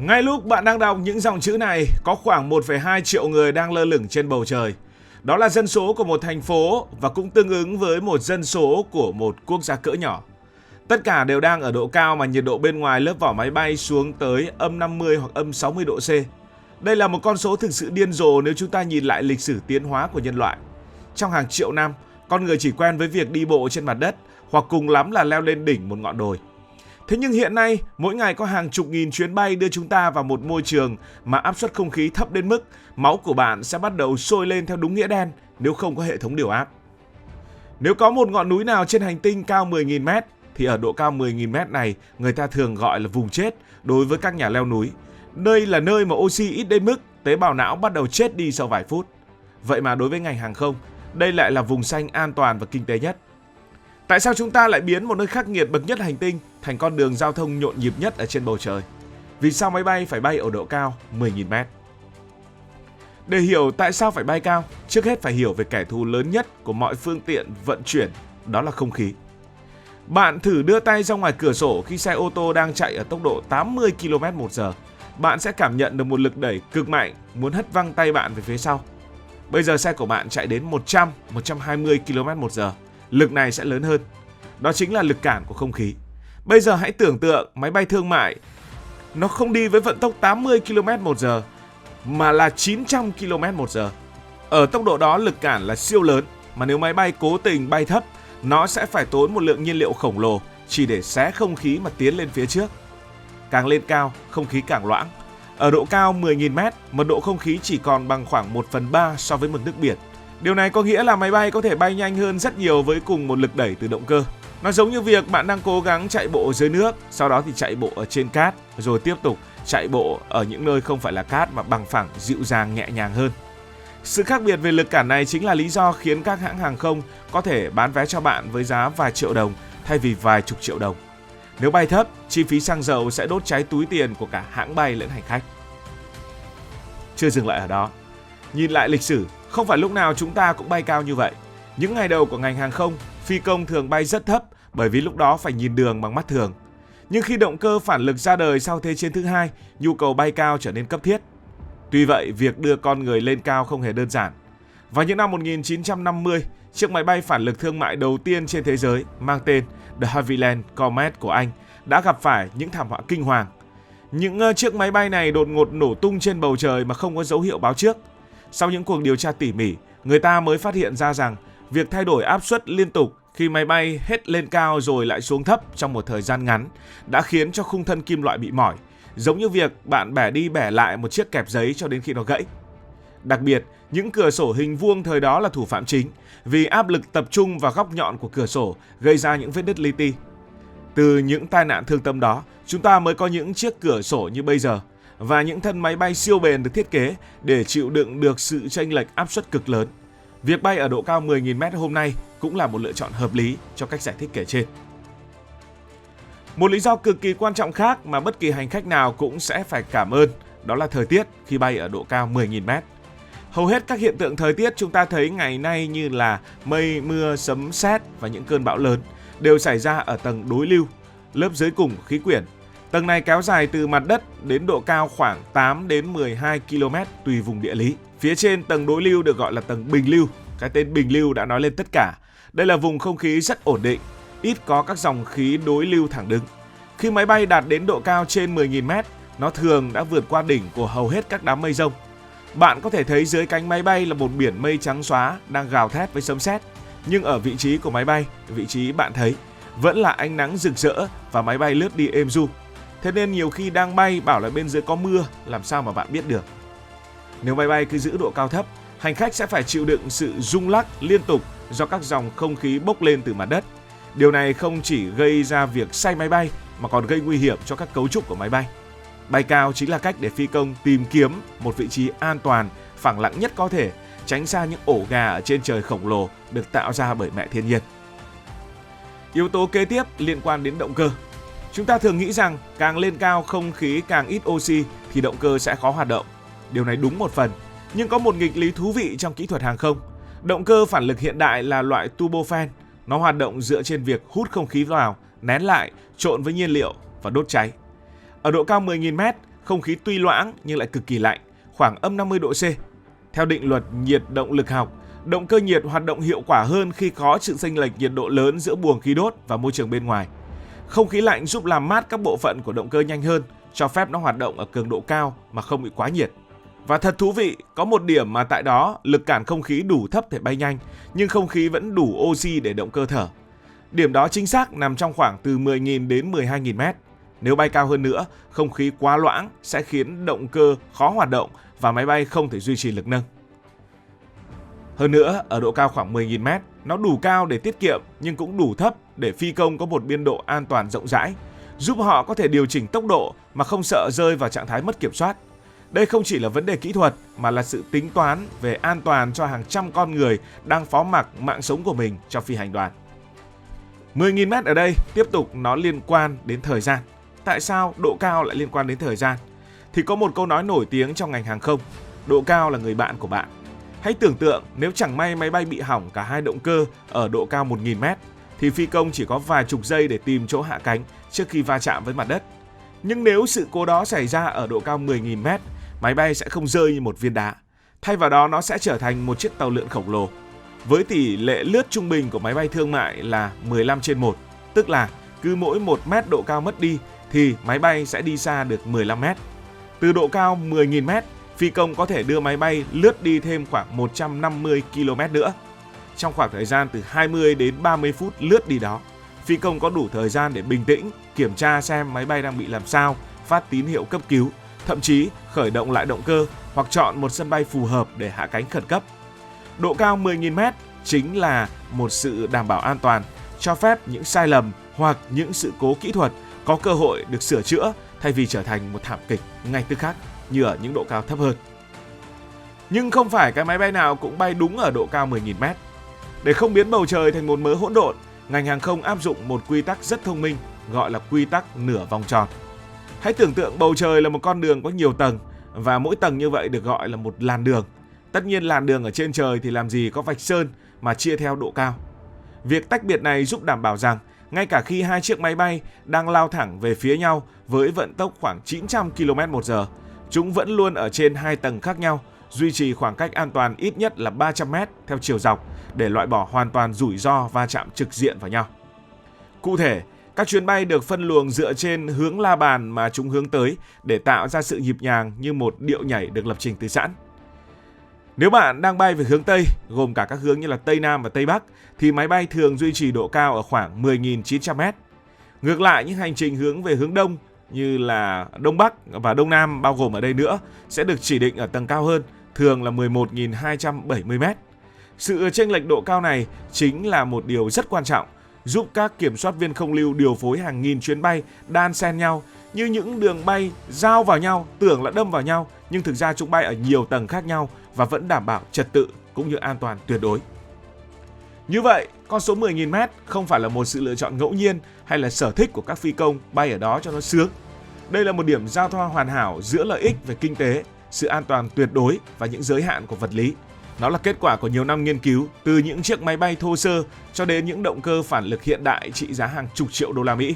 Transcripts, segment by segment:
Ngay lúc bạn đang đọc những dòng chữ này, có khoảng 1,2 triệu người đang lơ lửng trên bầu trời. Đó là dân số của một thành phố và cũng tương ứng với một dân số của một quốc gia cỡ nhỏ. Tất cả đều đang ở độ cao mà nhiệt độ bên ngoài lớp vỏ máy bay xuống tới âm 50 hoặc âm 60 độ C. Đây là một con số thực sự điên rồ nếu chúng ta nhìn lại lịch sử tiến hóa của nhân loại. Trong hàng triệu năm, con người chỉ quen với việc đi bộ trên mặt đất hoặc cùng lắm là leo lên đỉnh một ngọn đồi. Thế nhưng hiện nay, mỗi ngày có hàng chục nghìn chuyến bay đưa chúng ta vào một môi trường mà áp suất không khí thấp đến mức máu của bạn sẽ bắt đầu sôi lên theo đúng nghĩa đen nếu không có hệ thống điều áp. Nếu có một ngọn núi nào trên hành tinh cao 10.000 mét, thì ở độ cao 10.000 mét này người ta thường gọi là vùng chết đối với các nhà leo núi. Đây là nơi mà oxy ít đến mức tế bào não bắt đầu chết đi sau vài phút. Vậy mà đối với ngành hàng không, đây lại là vùng xanh an toàn và kinh tế nhất. Tại sao chúng ta lại biến một nơi khắc nghiệt bậc nhất hành tinh thành con đường giao thông nhộn nhịp nhất ở trên bầu trời? Vì sao máy bay phải bay ở độ cao 10.000 mét? Để hiểu tại sao phải bay cao, trước hết phải hiểu về kẻ thù lớn nhất của mọi phương tiện vận chuyển, đó là không khí. Bạn thử đưa tay ra ngoài cửa sổ khi xe ô tô đang chạy ở tốc độ 80 km/h. Bạn sẽ cảm nhận được một lực đẩy cực mạnh muốn hất văng tay bạn về phía sau. Bây giờ xe của bạn chạy đến 100-120 km/h. Lực này sẽ lớn hơn. Đó chính là lực cản của không khí. Bây giờ hãy tưởng tượng máy bay thương mại nó không đi với vận tốc 80 km/h mà là 900 km/h. Ở tốc độ đó lực cản là siêu lớn, mà nếu máy bay cố tình bay thấp, nó sẽ phải tốn một lượng nhiên liệu khổng lồ chỉ để xé không khí mà tiến lên phía trước. Càng lên cao, không khí càng loãng. Ở độ cao 10.000 mét, mật độ không khí chỉ còn bằng khoảng 1/3 so với mực nước biển. Điều này có nghĩa là máy bay có thể bay nhanh hơn rất nhiều với cùng một lực đẩy từ động cơ. Nó giống như việc bạn đang cố gắng chạy bộ dưới nước, sau đó thì chạy bộ ở trên cát, rồi tiếp tục chạy bộ ở những nơi không phải là cát mà bằng phẳng, dịu dàng, nhẹ nhàng hơn. Sự khác biệt về lực cản này chính là lý do khiến các hãng hàng không có thể bán vé cho bạn với giá vài triệu đồng thay vì vài chục triệu đồng. Nếu bay thấp, chi phí xăng dầu sẽ đốt cháy túi tiền của cả hãng bay lẫn hành khách. Chưa dừng lại ở đó. Nhìn lại lịch sử, không phải lúc nào chúng ta cũng bay cao như vậy. Những ngày đầu của ngành hàng không, phi công thường bay rất thấp bởi vì lúc đó phải nhìn đường bằng mắt thường. Nhưng khi động cơ phản lực ra đời sau Thế chiến thứ hai, nhu cầu bay cao trở nên cấp thiết. Tuy vậy, việc đưa con người lên cao không hề đơn giản. Vào những năm 1950, chiếc máy bay phản lực thương mại đầu tiên trên thế giới mang tên The Havilland Comet của Anh đã gặp phải những thảm họa kinh hoàng. Những chiếc máy bay này đột ngột nổ tung trên bầu trời mà không có dấu hiệu báo trước. Sau những cuộc điều tra tỉ mỉ, người ta mới phát hiện ra rằng việc thay đổi áp suất liên tục khi máy bay hết lên cao rồi lại xuống thấp trong một thời gian ngắn đã khiến cho khung thân kim loại bị mỏi, giống như việc bạn bẻ đi bẻ lại một chiếc kẹp giấy cho đến khi nó gãy. Đặc biệt, những cửa sổ hình vuông thời đó là thủ phạm chính vì áp lực tập trung vào góc nhọn của cửa sổ gây ra những vết nứt li ti. Từ những tai nạn thương tâm đó, chúng ta mới có những chiếc cửa sổ như bây giờ và những thân máy bay siêu bền được thiết kế để chịu đựng được sự chênh lệch áp suất cực lớn. Việc bay ở độ cao 10.000 mét hôm nay cũng là một lựa chọn hợp lý cho cách giải thích kể trên. Một lý do cực kỳ quan trọng khác mà bất kỳ hành khách nào cũng sẽ phải cảm ơn, đó là thời tiết khi bay ở độ cao 10.000 mét. Hầu hết các hiện tượng thời tiết chúng ta thấy ngày nay như là mây, mưa, sấm sét và những cơn bão lớn đều xảy ra ở tầng đối lưu, lớp dưới cùng khí quyển. Tầng này kéo dài từ mặt đất đến độ cao khoảng 8 đến 12 km tùy vùng địa lý. Phía trên tầng đối lưu được gọi là tầng bình lưu. Cái tên bình lưu đã nói lên tất cả. Đây là vùng không khí rất ổn định, ít có các dòng khí đối lưu thẳng đứng. Khi máy bay đạt đến độ cao trên 10.000 mét, nó thường đã vượt qua đỉnh của hầu hết các đám mây rông. Bạn có thể thấy dưới cánh máy bay là một biển mây trắng xóa đang gào thét với sấm sét. Nhưng ở vị trí của máy bay, vị trí bạn thấy, vẫn là ánh nắng rực rỡ và máy bay lướt đi êm du. Thế nên nhiều khi đang bay bảo là bên dưới có mưa, làm sao mà bạn biết được. Nếu máy bay cứ giữ độ cao thấp, hành khách sẽ phải chịu đựng sự rung lắc liên tục do các dòng không khí bốc lên từ mặt đất. Điều này không chỉ gây ra việc say máy bay mà còn gây nguy hiểm cho các cấu trúc của máy bay. Bay cao chính là cách để phi công tìm kiếm một vị trí an toàn, phẳng lặng nhất có thể, tránh xa những ổ gà ở trên trời khổng lồ được tạo ra bởi mẹ thiên nhiên. Yếu tố kế tiếp liên quan đến động cơ. Chúng ta thường nghĩ rằng càng lên cao không khí càng ít oxy thì động cơ sẽ khó hoạt động. Điều này đúng một phần, nhưng có một nghịch lý thú vị trong kỹ thuật hàng không. Động cơ phản lực hiện đại là loại turbofan. Nó hoạt động dựa trên việc hút không khí vào, nén lại, trộn với nhiên liệu và đốt cháy. Ở độ cao 10.000 mét, không khí tuy loãng nhưng lại cực kỳ lạnh, khoảng âm 50 độ C. Theo định luật nhiệt động lực học, động cơ nhiệt hoạt động hiệu quả hơn khi có sự chênh lệch nhiệt độ lớn giữa buồng khí đốt và môi trường bên ngoài. Không khí lạnh giúp làm mát các bộ phận của động cơ nhanh hơn, cho phép nó hoạt động ở cường độ cao mà không bị quá nhiệt. Và thật thú vị, có một điểm mà tại đó lực cản không khí đủ thấp để bay nhanh, nhưng không khí vẫn đủ oxy để động cơ thở. Điểm đó chính xác nằm trong khoảng từ 10.000 đến 12.000 mét. Nếu bay cao hơn nữa, không khí quá loãng sẽ khiến động cơ khó hoạt động và máy bay không thể duy trì lực nâng. Hơn nữa, ở độ cao khoảng 10.000 mét, nó đủ cao để tiết kiệm nhưng cũng đủ thấp để phi công có một biên độ an toàn rộng rãi, giúp họ có thể điều chỉnh tốc độ mà không sợ rơi vào trạng thái mất kiểm soát. Đây không chỉ là vấn đề kỹ thuật mà là sự tính toán về an toàn cho hàng trăm con người đang phó mặc mạng sống của mình cho phi hành đoàn. 10.000 mét ở đây tiếp tục nó liên quan đến thời gian. Tại sao độ cao lại liên quan đến thời gian? Thì có một câu nói nổi tiếng trong ngành hàng không, độ cao là người bạn của bạn. Hãy tưởng tượng nếu chẳng may máy bay bị hỏng cả hai động cơ ở độ cao 1.000 mét, thì phi công chỉ có vài chục giây để tìm chỗ hạ cánh trước khi va chạm với mặt đất. Nhưng nếu sự cố đó xảy ra ở độ cao 10.000 mét, máy bay sẽ không rơi như một viên đá. Thay vào đó nó sẽ trở thành một chiếc tàu lượn khổng lồ. Với tỷ lệ lướt trung bình của máy bay thương mại là 15/1, tức là cứ mỗi 1 mét độ cao mất đi thì máy bay sẽ đi xa được 15 mét. Từ độ cao 10.000 mét, phi công có thể đưa máy bay lướt đi thêm khoảng 150 km nữa. Trong khoảng thời gian từ 20 đến 30 phút lướt đi đó, phi công có đủ thời gian để bình tĩnh, kiểm tra xem máy bay đang bị làm sao, phát tín hiệu cấp cứu, thậm chí khởi động lại động cơ hoặc chọn một sân bay phù hợp để hạ cánh khẩn cấp. Độ cao 10.000 mét chính là một sự đảm bảo an toàn, cho phép những sai lầm hoặc những sự cố kỹ thuật có cơ hội được sửa chữa thay vì trở thành một thảm kịch ngay tức khắc như ở những độ cao thấp hơn. Nhưng không phải cái máy bay nào cũng bay đúng ở độ cao 10.000 mét. Để không biến bầu trời thành một mớ hỗn độn, ngành hàng không áp dụng một quy tắc rất thông minh gọi là quy tắc nửa vòng tròn. Hãy tưởng tượng bầu trời là một con đường có nhiều tầng và mỗi tầng như vậy được gọi là một làn đường. Tất nhiên làn đường ở trên trời thì làm gì có vạch sơn mà chia theo độ cao. Việc tách biệt này giúp đảm bảo rằng ngay cả khi hai chiếc máy bay đang lao thẳng về phía nhau với vận tốc khoảng 900 km/h, chúng vẫn luôn ở trên hai tầng khác nhau, duy trì khoảng cách an toàn ít nhất là 300 m theo chiều dọc để loại bỏ hoàn toàn rủi ro va chạm trực diện vào nhau. Cụ thể, các chuyến bay được phân luồng dựa trên hướng la bàn mà chúng hướng tới để tạo ra sự nhịp nhàng như một điệu nhảy được lập trình từ sẵn. Nếu bạn đang bay về hướng Tây, gồm cả các hướng như là Tây Nam và Tây Bắc, thì máy bay thường duy trì độ cao ở khoảng 10.900 m. Ngược lại, những hành trình hướng về hướng Đông như là Đông Bắc và Đông Nam bao gồm ở đây nữa sẽ được chỉ định ở tầng cao hơn, thường là 11.270 m. Sự chênh lệch độ cao này chính là một điều rất quan trọng, giúp các kiểm soát viên không lưu điều phối hàng nghìn chuyến bay đan xen nhau như những đường bay giao vào nhau, tưởng là đâm vào nhau, nhưng thực ra chúng bay ở nhiều tầng khác nhau và vẫn đảm bảo trật tự cũng như an toàn tuyệt đối. Như vậy, con số 10.000 m không phải là một sự lựa chọn ngẫu nhiên hay là sở thích của các phi công bay ở đó cho nó sướng. Đây là một điểm giao thoa hoàn hảo giữa lợi ích về kinh tế, sự an toàn tuyệt đối và những giới hạn của vật lý. Nó là kết quả của nhiều năm nghiên cứu, từ những chiếc máy bay thô sơ cho đến những động cơ phản lực hiện đại trị giá hàng chục triệu đô la Mỹ.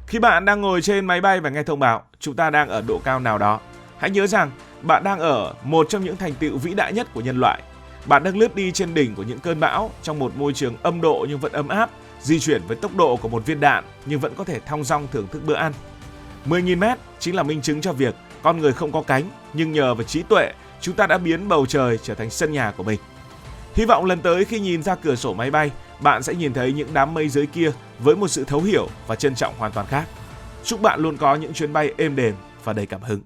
Khi bạn đang ngồi trên máy bay và nghe thông báo chúng ta đang ở độ cao nào đó, hãy nhớ rằng bạn đang ở một trong những thành tựu vĩ đại nhất của nhân loại. Bạn đang lướt đi trên đỉnh của những cơn bão trong một môi trường âm độ nhưng vẫn ấm áp, di chuyển với tốc độ của một viên đạn nhưng vẫn có thể thong dong thưởng thức bữa ăn. 10.000 m chính là minh chứng cho việc con người không có cánh, nhưng nhờ vào trí tuệ, chúng ta đã biến bầu trời trở thành sân nhà của mình. Hy vọng lần tới khi nhìn ra cửa sổ máy bay, bạn sẽ nhìn thấy những đám mây dưới kia với một sự thấu hiểu và trân trọng hoàn toàn khác. Chúc bạn luôn có những chuyến bay êm đềm và đầy cảm hứng.